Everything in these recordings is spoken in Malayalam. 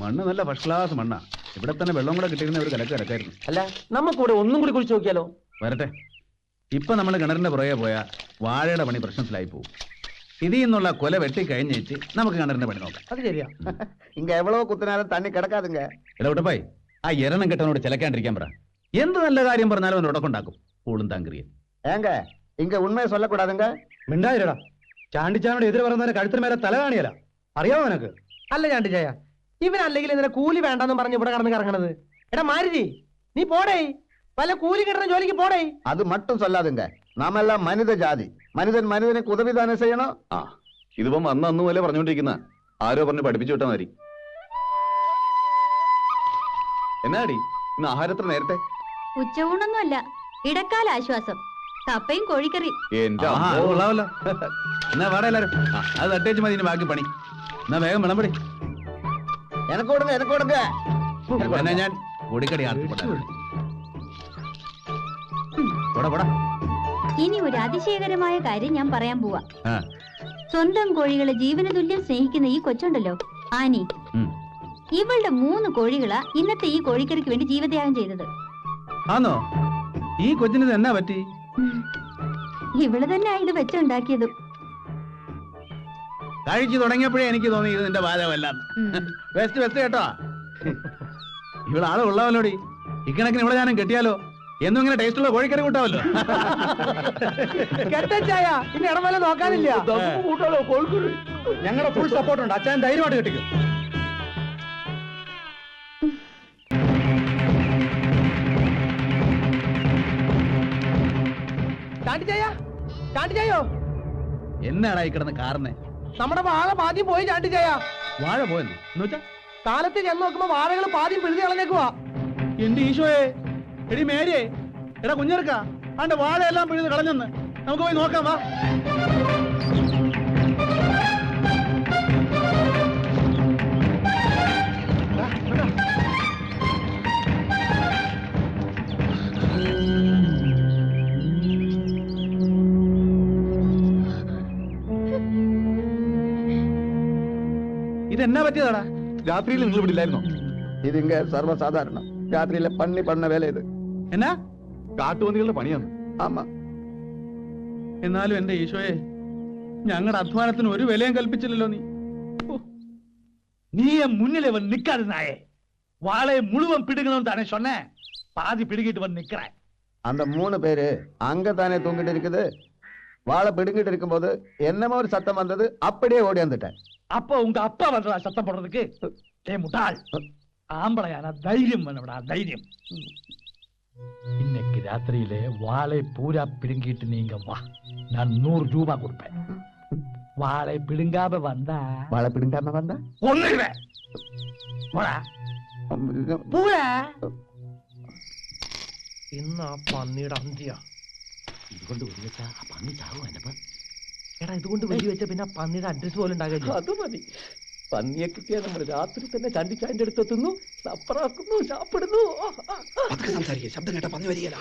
മണ്ണ് നല്ല ഫസ്റ്റ് ക്ലാസ് മണ്ണാ. ഇവിടെ തന്നെ വെള്ളം കൂടെ കിട്ടിയിരുന്ന ഒരു കലക്കായിരുന്നു. അല്ല നമുക്കിവിടെ ഒന്നും കൂടി കുഴിച്ചു നോക്കിയാലോ? വരട്ടെ. ഇപ്പൊ നമ്മൾ കിണറിന്റെ പുറകെ പോയാ വാഴയുടെ പണി പ്രശ്നത്തിലായി പോകും. ഇതിൽ നിന്നുള്ള കൊല വെട്ടി കഴിഞ്ഞേച്ച് നമുക്ക് കിണറിന്റെ പണി നോക്കാം. അത് ശരിയാ. ഇങ്ങ എവ്വളോ കുത്തനാലും തണ്ണി കിടക്കാതുങ്ക. ഇടവിട്ടപ്പായി ആ എരണം കെട്ടവനോട് ചിലക്കാണ്ടിരിക്കാൻ പറ. എന്ത് നല്ല കാര്യം പറഞ്ഞാലും അവൻ ഉടക്കുണ്ടാക്കും. പൂളും താങ്കരിയ ഏങ്ക ഇങ്ങ ഉണ്മയെ சொல்லக்கூடாதுங்க. മിണ്ടായിരടാ. ചാണ്ടിച്ചാനോട് എതിര് പറയുന്നവരെ കഴുത്തിന് മേലെ തല കാണിയല്ല. അറിയാമോ നിനക്ക്? അല്ല ചാണ്ടിച്ചായ, ഇവനല്ലെങ്കിൽ ഇതിനെ കൂലി വേണ്ടെന്ന് പറഞ്ഞ് ഇവിടെ കടന്ന് കറങ്ങണത്. എടാ മാരുതി, നീ പോടേ, വല്ല കൂലി കിട്ടുന്ന ജോലിക്ക് പോടേ. അത് മട്ടും சொல்லாதுங்க. നാമെല്ലാം മനിത ജാതി. മനിതൻ മനിതനെ ഉദവിദാനം ചെയ്യണോ? ആ ഇതിപ്പം അന്ന് പോലെ പറഞ്ഞുകൊണ്ടിരിക്കുന്ന ആരോ പറഞ്ഞ് പഠിപ്പിച്ചു വിട്ടാ മതി. എന്നാടി ഇന്ന് ആഹാരത്തിന് നേരത്തെ? ഉച്ചയൂണൊന്നുമല്ല, ഇടക്കാല ആശ്വാസം. കപ്പയും കോഴിക്കറി. എന്നാ വാടാ എല്ലാരും. അത് തട്ടേച്ച് മതി ബാക്കി പണി. എന്നാ വേഗം വിളമ്പടി. എനക്ക് കൊടുങ്ക, എനക്ക് കൊടുങ്ക. എന്നാ ഞാൻ പൊടിക്കടി ആർത്തിപ്പെടാ. ഇനി ഒരു അതിശയകരമായ കാര്യം ഞാൻ പറയാൻ പോവാ. സ്വന്തം കോഴികളെ ജീവന തുല്യം സ്നേഹിക്കുന്ന ഈ കൊച്ചുണ്ടല്ലോ ആനി, ഇവളുടെ 3 കോഴികളാ ഇന്നത്തെ ഈ കോഴിക്കറിക്ക് വേണ്ടി ജീവത്യാഗം ചെയ്തത്. ആണോ? ഈ കൊച്ചിന് എന്നാ പറ്റി? ഇവള് തന്നെ ഇത് വെച്ചുണ്ടാക്കിയതും. കഴിച്ചു തുടങ്ങിയപ്പോഴേ എനിക്ക് തോന്നി ഇത് നിന്റെ ബാധകമല്ലാന്ന്. വെസ്റ്റ് വെസ്റ്റ് കേട്ടോ. ഇവളാളെ ഉള്ളവല്ലോടി. ഇക്കണക്കിന് ഇവിടെ ഞാനും കെട്ടിയാലോ? എന്നും ഇങ്ങനെ ടേസ്റ്റുള്ള കോഴിക്കറി കൂട്ടാവല്ലോ. കെട്ടായ ഇനി ഇടമല നോക്കാനില്ല. ഞങ്ങളുടെ ഫുൾ സപ്പോർട്ട് ഉണ്ട്. അച്ഛൻ ധൈര്യമായിട്ട് കെട്ടിക്കും. ചാണ്ടിച്ചായോ, എന്നാടാ ഈ കിടന്ന് കാറിനെ? നമ്മുടെ വാഴ പാദ്യം പോയി ചാണ്ടിച്ചായ. വാഴ പോയെന്ന് എന്നുവെച്ചാ കാലത്ത് ചെന്ന് നോക്കുമ്പോ വാഴകൾ പാദ്യം പിഴുതി കളഞ്ഞേക്കുവാ. എന്റെ ഈശോയെ, എടി മേരിയെ, എടാ കുഞ്ഞെടുക്ക, ആണ്ട് വാഴയെല്ലാം പിഴുത് കളഞ്ഞെന്ന്. നമുക്ക് പോയി നോക്കാം വാ. ഇതെന്നാ പറ്റിയതാടാ? രാത്രിയിൽ നിങ്ങൾ ഇവിടെ ഇല്ലായിരുന്നോ? ഇതിങ്ക സർവ്വസാധാരണം. രാത്രിയിലെ പണ്ണി പണ്ണ വേല ഇത്. എന്നാ കാട്ടുപന്നികളുടെ പണിയാണ്. ആമാ. എന്നാലും എന്റെ ഈശോയെ, ഞങ്ങളുടെ അധ്വാനത്തിന് ഒരു വിലയും കൽപ്പിച്ചില്ലല്ലോ നീ. நீ முன்னிலை வந்து நிக்காது நாயே. வாழை முழுவன் பிடுங்கணும் தானே சொன்னேன். பாதி பிடுங்கிட்டு வந்து நிக்கிறேன். அந்த 3 பேரு அங்க தானே தூங்கிட்டு இருக்குது. வாழை பிடுங்கிட்டு இருக்கும்போது என்னமோ ஒரு சத்தம் வந்தது. அப்படியே ஓடி வந்துட்டேன். அப்ப உங்க அப்பா வந்தா சத்தம் போடுறதுக்கு? ஏ முட்டாள், ஆம்பளையான தைரியம் வேணும்டா, தைரியம். இன்னைக்கு ராத்திரியிலே வாழை பூரா பிடுங்கிட்டு நீங்க வா, நான் 100 ரூபாய் கொடுப்பேன். வாழை பிடுங்காம வந்தா ஒண்ணுவேன். പൂരാ ഇന്ന് ആ പന്നിയുടെ അന്ത്യ. ഇതുകൊണ്ട് വെടിവെച്ച ആ പന്നി ചാവും. എന്നപ്പ എടാ, ഇതുകൊണ്ട് വെടിവെച്ച പിന്നെ ആ പന്നിയുടെ അഡ്രസ് പോലും ഉണ്ടാകില്ല. അത് മതി. പന്നിയെ കിട്ടിയാൽ നമ്മൾ രാത്രി തന്നെ ചണ്ടിച്ചായന്റെ അടുത്ത് എത്തുന്നു, സപ്പറാക്കുന്നു, ചാപ്പിടുന്നു. സംസാരിക്കുക, ശബ്ദം കേട്ട പന്നി വരികയില്ല.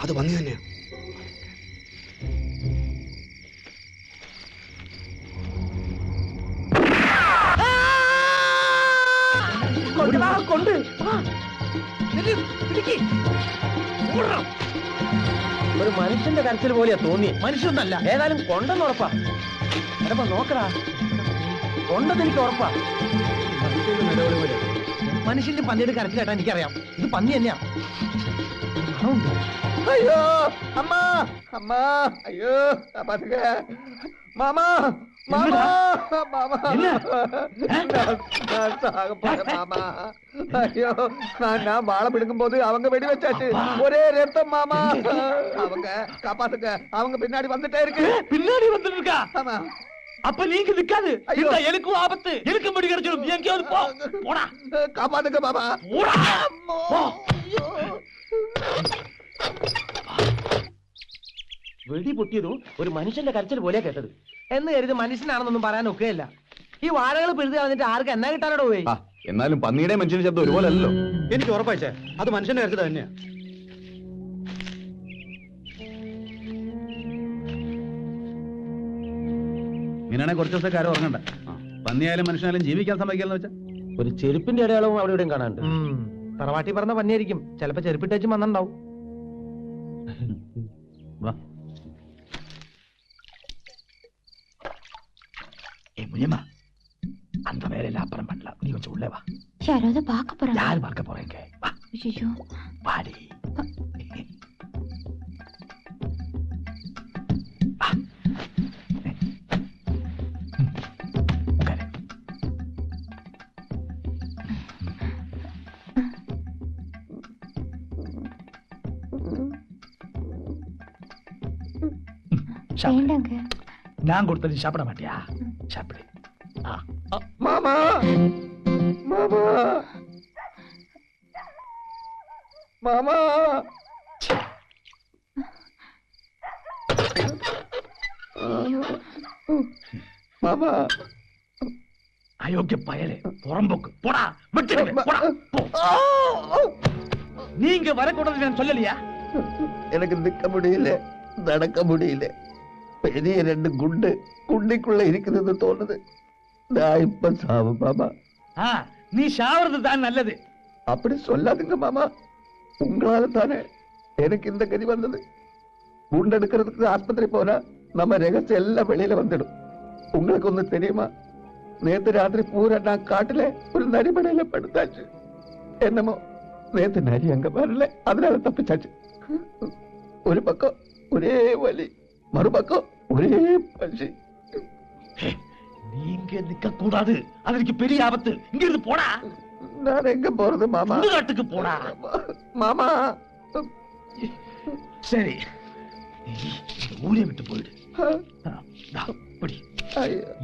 അത് പന്നി തന്നെയാ. കൊണ്ട് ഒരു മനുഷ്യന്റെ കരച്ചിൽ പോലെയാ തോന്നി. മനുഷ്യനല്ല, ഏതായാലും കൊണ്ടെന്ന് ഉറപ്പാ. എടപ്പ നോക്കടാ, കൊണ്ടെന്ന് എനിക്ക് ഉറപ്പാ. മനുഷ്യന്റെ പന്നിയുടെ കരച്ചിൽ കേട്ടാ എനിക്കറിയാം ഇത് പന്നി തന്നെയാ. അയ്യോ അമ്മ, അമ്മ, അയ്യോ പാത്തുക, മാമാ, മാമാ, മാമാ, മാമാ. ஐயோ, நான் வாழை பிடுங்கும் போது அவங்க வெடி வச்சாச்சு. ஒரே ரத்தம் மாமா. அவங்க காப்பாத்துக்க, அவங்க பின்னாடி வந்துட்டே இருக்கு. பின்னாடி வந்துட்டு இருக்கா? ஆமா. அப்ப நீங்க நிக்காது. எனக்கும் ஆபத்து. எனக்கு முடி கிடைச்சிடும். எங்கேயாவது போ. போடா. காப்பாத்துக்க மாமா. போடா. போ. വെടി പൊട്ടിയതും ഒരു മനുഷ്യന്റെ കരച്ചിൽ പോലെയാ കേട്ടത്. എന്ന് കരുതി മനുഷ്യനാണെന്നൊന്നും പറയാൻ ഒക്കെയല്ല. ഈ വാഴകൾ പിഴുതി കളഞ്ഞിട്ട് ആർക്ക് എന്നാ കിട്ടാനോട് പോയി? എന്നാലും പന്നിയുടെ മനുഷ്യന്റെ ശബ്ദം ഒരുപോലെ അല്ലല്ലോ. എനിക്ക് ഉറപ്പായിച്ചേ അത് മനുഷ്യന്റെ കാര്യത്തിൽ തന്നെയാ. ഇങ്ങനെയാണെങ്കിൽ കുറച്ച് ദിവസത്തെ കാര്യം ഉറങ്ങണ്ട. പന്നിയായാലും മനുഷ്യനായാലും ജീവിക്കാൻ സമ്മതിക്കാന്ന് വെച്ചാ ഒരു ചെരുപ്പിന്റെ അടയാളവും അവിടെ ഇവിടെയും കാണാണ്ട്. തറവാട്ടി പറഞ്ഞ പന്നിയായിരിക്കും. ചിലപ്പോ ചെരുപ്പിട്ടേച്ചും വന്നിണ്ടാവും. முனியம்மா அந்த வேலையில அப்புறம் பண்ணலாம். நீ கொஞ்சம் உள்ளே வா. யாராவது பார்க்க போறாங்க. யார் பார்க்க போறீங்க? வா. ஐயோ. வாடி. வேண்டாங்க. நான் கொடுத்தது சாப்பிட மாட்டியா? சாப்பிடு. மாமா மாமா மாமா மாமா அயோக்கிய பயலே, புறம்போக்கு போடா, விட்டுடுங்க, போடா, போ. நீங்க வரக்கூடாது நான் சொல்லலையா? எனக்கு நிக்க முடியல, நடக்க முடியல. பெரிய 2 குண்டு குண்டிக்குள்ள இருக்குதுன்னு தோணுது. நான் இப்ப சாவு மாமா. நீ சாவறது தான் நல்லது. அப்படி சொல்லாதுங்க மாமா. உங்களால தானே எனக்கு இந்த கதி வந்தது. குண்டு எடுக்கிறதுக்கு ஆஸ்பத்திரி போனா நம்ம ரகசியம் எல்லாம் வெளியில வந்துடும். உங்களுக்கு ஒண்ணு தெரியுமா? நேத்து ராத்திரி பூரா நான் காட்டுல ஒரு நரிமடையில படுத்தாச்சு. என்னமோ நேத்து நரி அங்க வரல, அதனால தப்பிச்சாச்சு. ஒரு பக்கம் ஒரே வலி, மறுபக்கம் ஒரே பசி. நீங்க நிக்க கூடாது, அதற்கு பெரிய ஆபத்து. இங்க இருந்து போடா. நான் எங்க போறது மாமா? காட்டுக்கு போடா மாமா. சரி, ஊரை விட்டு போயிடு.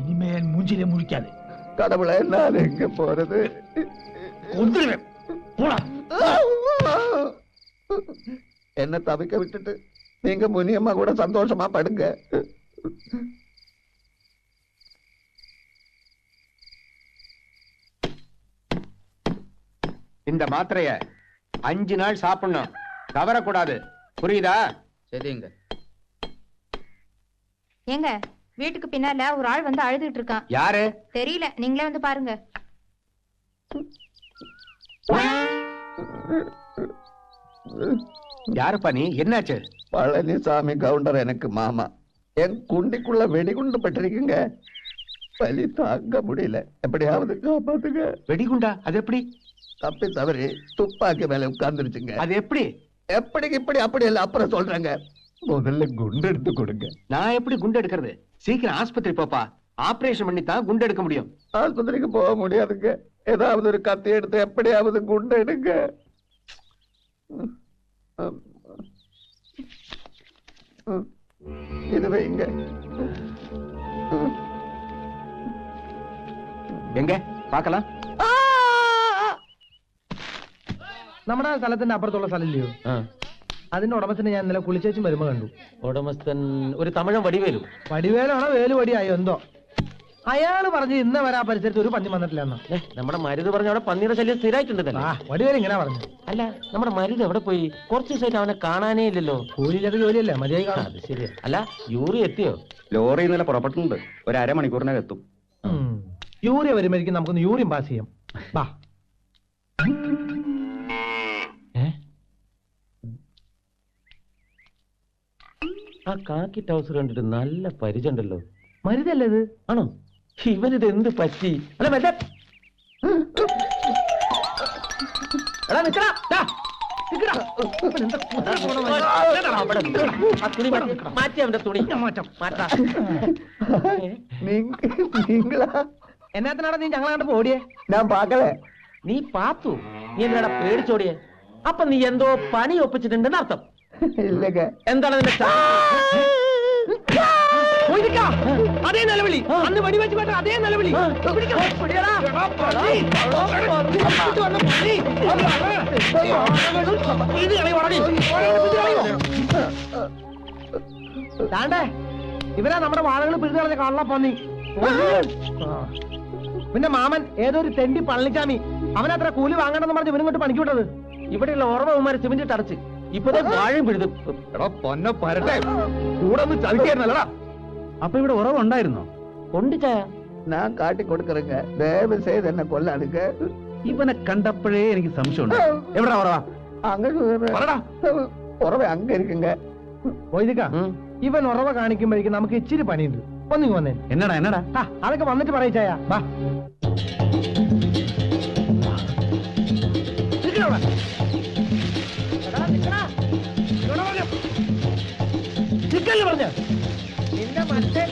இனிமேல் மூஞ்சிலே முழிக்காது. கடவுளை நான் எங்க போறது? கொன்றுவேன், போடா. என்ன தவிக்க விட்டுட்டு நீங்க முனியம்மா கூட சந்தோஷமா படுங்க. இந்த மாத்திரைய 5 நாள் சாப்பிடணும், தவறக்கூடாது. புரியுதா? சரிங்க. ஏங்க, வீட்டுக்கு பின்னால ஒரு ஆள் வந்து அழுதுட்டு இருக்கான். யாரு? தெரியல, நீங்களே வந்து பாருங்க. யாருப்பா நீ? என்னாச்சு? பழனிசாமி கவுண்டர் எனக்கு மாமா. என் குண்டிக்குள்ள வெடிகுண்டு பட்டிருக்குங்க. வலி தாங்க முடியல, எப்படியாவது காப்பாத்துங்க. வெடிகுண்டா? அது எப்படி? தப்பி தவறி துப்பாக்கி மேல உட்கார்ந்துருச்சுங்க. அது எப்படி? எப்படி இப்படி அப்படி இல்ல, அப்புறம் சொல்றேங்க. முதல்ல குண்டு எடுத்து கொடுங்க. நான் எப்படி குண்டு எடுக்கிறது? சீக்கிரம் ஆஸ்பத்திரி போப்பா. ஆபரேஷன் பண்ணி தான் குண்டு எடுக்க முடியும். ஆஸ்பத்திரிக்கு போக முடியாதுங்க. ஏதாவது ஒரு கத்தி எடுத்து எப்படியாவது குண்டு எடுங்க. இது வைங்க. எங்க பார்க்கலாம்? നമ്മുടെ സ്ഥലത്തിന്റെ അപ്പുറത്തുള്ള സ്ഥലമില്ലയോ? അതിന്റെ ഉടമസ്ഥനെ ഞാൻ ഇന്നലെ കുളിച്ചേച്ചും വരുമ്പോ കണ്ടു. ഉടമസ്ഥൻ ഒരു തമിഴൻ വടിവേലു. വടിവേലാണോ വേലു വടിയായോ എന്തോ? അയാള് പറഞ്ഞു ഇന്ന് വരെ ആ പരിസരത്ത് ഒരു പന്നി വന്നിട്ടില്ല. നമ്മുടെ മരുത് പറഞ്ഞ അവിടെ പന്നിയുടെ ശല്യം സ്ഥിരമായിട്ടുണ്ടല്ലോ. വടിവേല ഇങ്ങനെ പറഞ്ഞു. അല്ല, നമ്മുടെ മരുത് എവിടെ പോയി? കുറച്ച് ദിവസമായിട്ട് അവനെ കാണാനേ ഇല്ലല്ലോ. കൂലിയിലൊക്കെ ജോലിയല്ലേ, മതിയായി കാണാം. അത് ശരിയാ. അല്ല, യൂറി എത്തിയോ? ലോറി ഇന്നലെ പുറപ്പെട്ടിട്ടുണ്ട്, ഒരു അരമണിക്കൂറിനകം എത്തും. യൂറിയ വരുമ്പോഴേക്കും നമുക്കൊന്ന് യൂറിയം പാസ് ചെയ്യാം. ബാ. ആ കാക്കി ടൗസർ കണ്ടിട്ട് നല്ല പരിചയമുണ്ടല്ലോ. മരുതല്ലേ ഇത്? ആണോ? ഇവനിത് എന്ത് പറ്റി? അല്ല മറ്റേ മാറ്റി അവന്റെ തുണി മാറ്റാ. എന്നാത്തിനാടാ നീ ഞങ്ങളെ കണ്ടപ്പോ ഓടിയേ? ഞാൻ പാക്കലേ. നീ പാത്തു? നീ എന്തിനാടാ പേടിച്ചോടിയേ? അപ്പൊ നീ എന്തോ പണി ഒപ്പിച്ചിട്ടുണ്ടെന്ന് അർത്ഥം. ഇല്ലൊക്കെ. എന്താണ് നിന്റെ അതേ നിലവിളി? അന്ന് വെടിവെച്ച് കേട്ട അതേ നിലവിളി. താണ്ടേ ഇവരാ നമ്മുടെ വാഴകൾ പിടിച്ചു കളഞ്ഞ കള്ളപ്പന്നി. പിന്നെ മാമൻ ഏതൊരു തെണ്ടി പളനിച്ചാമി അവനത്ര കൂലി വാങ്ങണമെന്ന് പറഞ്ഞ് ഇവനിങ്ങോട്ട് പണിക്ക് വിട്ടത്. ഇവിടെയുള്ള ഓർമ്മമാര് സിമന്റ് ടടച്ച് ഇപ്പതേ വാഴയും പിടിച്ചു. എടാ പൊന്നെ പരട്ടെ, കൂടെ ഒന്ന് ചതിക്കായിരുന്നല്ലടാ. അപ്പൊ ഇവിടെ ഉറവുണ്ടായിരുന്നോ? ഉണ്ട് ചായ. ഞാൻ കാട്ടി കൊടുക്കറുങ്ക, ദയവ് ചെയ്ത് എന്നെ കൊല്ലാടുക്ക. ഇവനെ കണ്ടപ്പോഴേ എനിക്ക് സംശയമുണ്ട്. എവിടാ ഉറവാ? ഉറവ അങ്ങ ഇരിക്കുങ്ക. വൈദിക, ഇവൻ ഉറവ കാണിക്കുമ്പോഴേക്കും നമുക്ക് ഇച്ചിരി പണിയുണ്ട്. ഒന്നിങ്ങ് വന്നേ. എന്നടാ എന്നടാ? അതൊക്കെ വന്നിട്ട് പറയിച്ചായ. വാ പറഞ്ഞ നിന്റെ മറ്റേ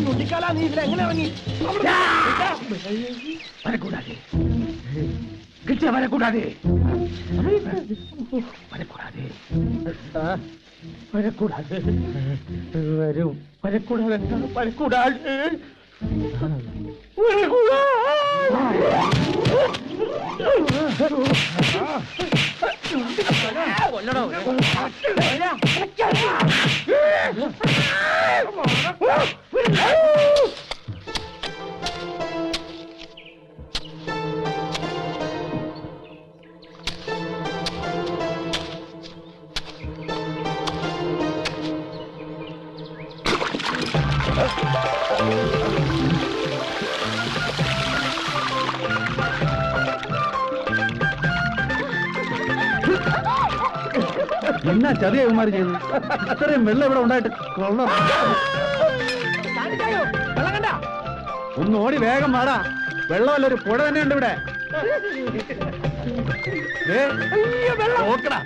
ഞുണ്ടിക്കാല. നീ ഇതിലെങ്ങനെ ഇറങ്ങി? വരക്കൂടാതെ കിട്ടിയ വരക്കൂടാതെ വരക്കൂടാതെ വരക്കൂടാതെ വരും വരക്കൂടാതെ വരക്കൂടാതെ എന്നാ ചതിയവന്മാര് ചെയ്തു? ഇത്രയും വെള്ളം ഇവിടെ ഉണ്ടായിട്ട് കൊള്ളാം. ഒന്ന് ഓടി വേഗം വാടാ. വെള്ളമല്ല, ഒരു പുഴ തന്നെയുണ്ട് ഇവിടെ. നോക്കടാ.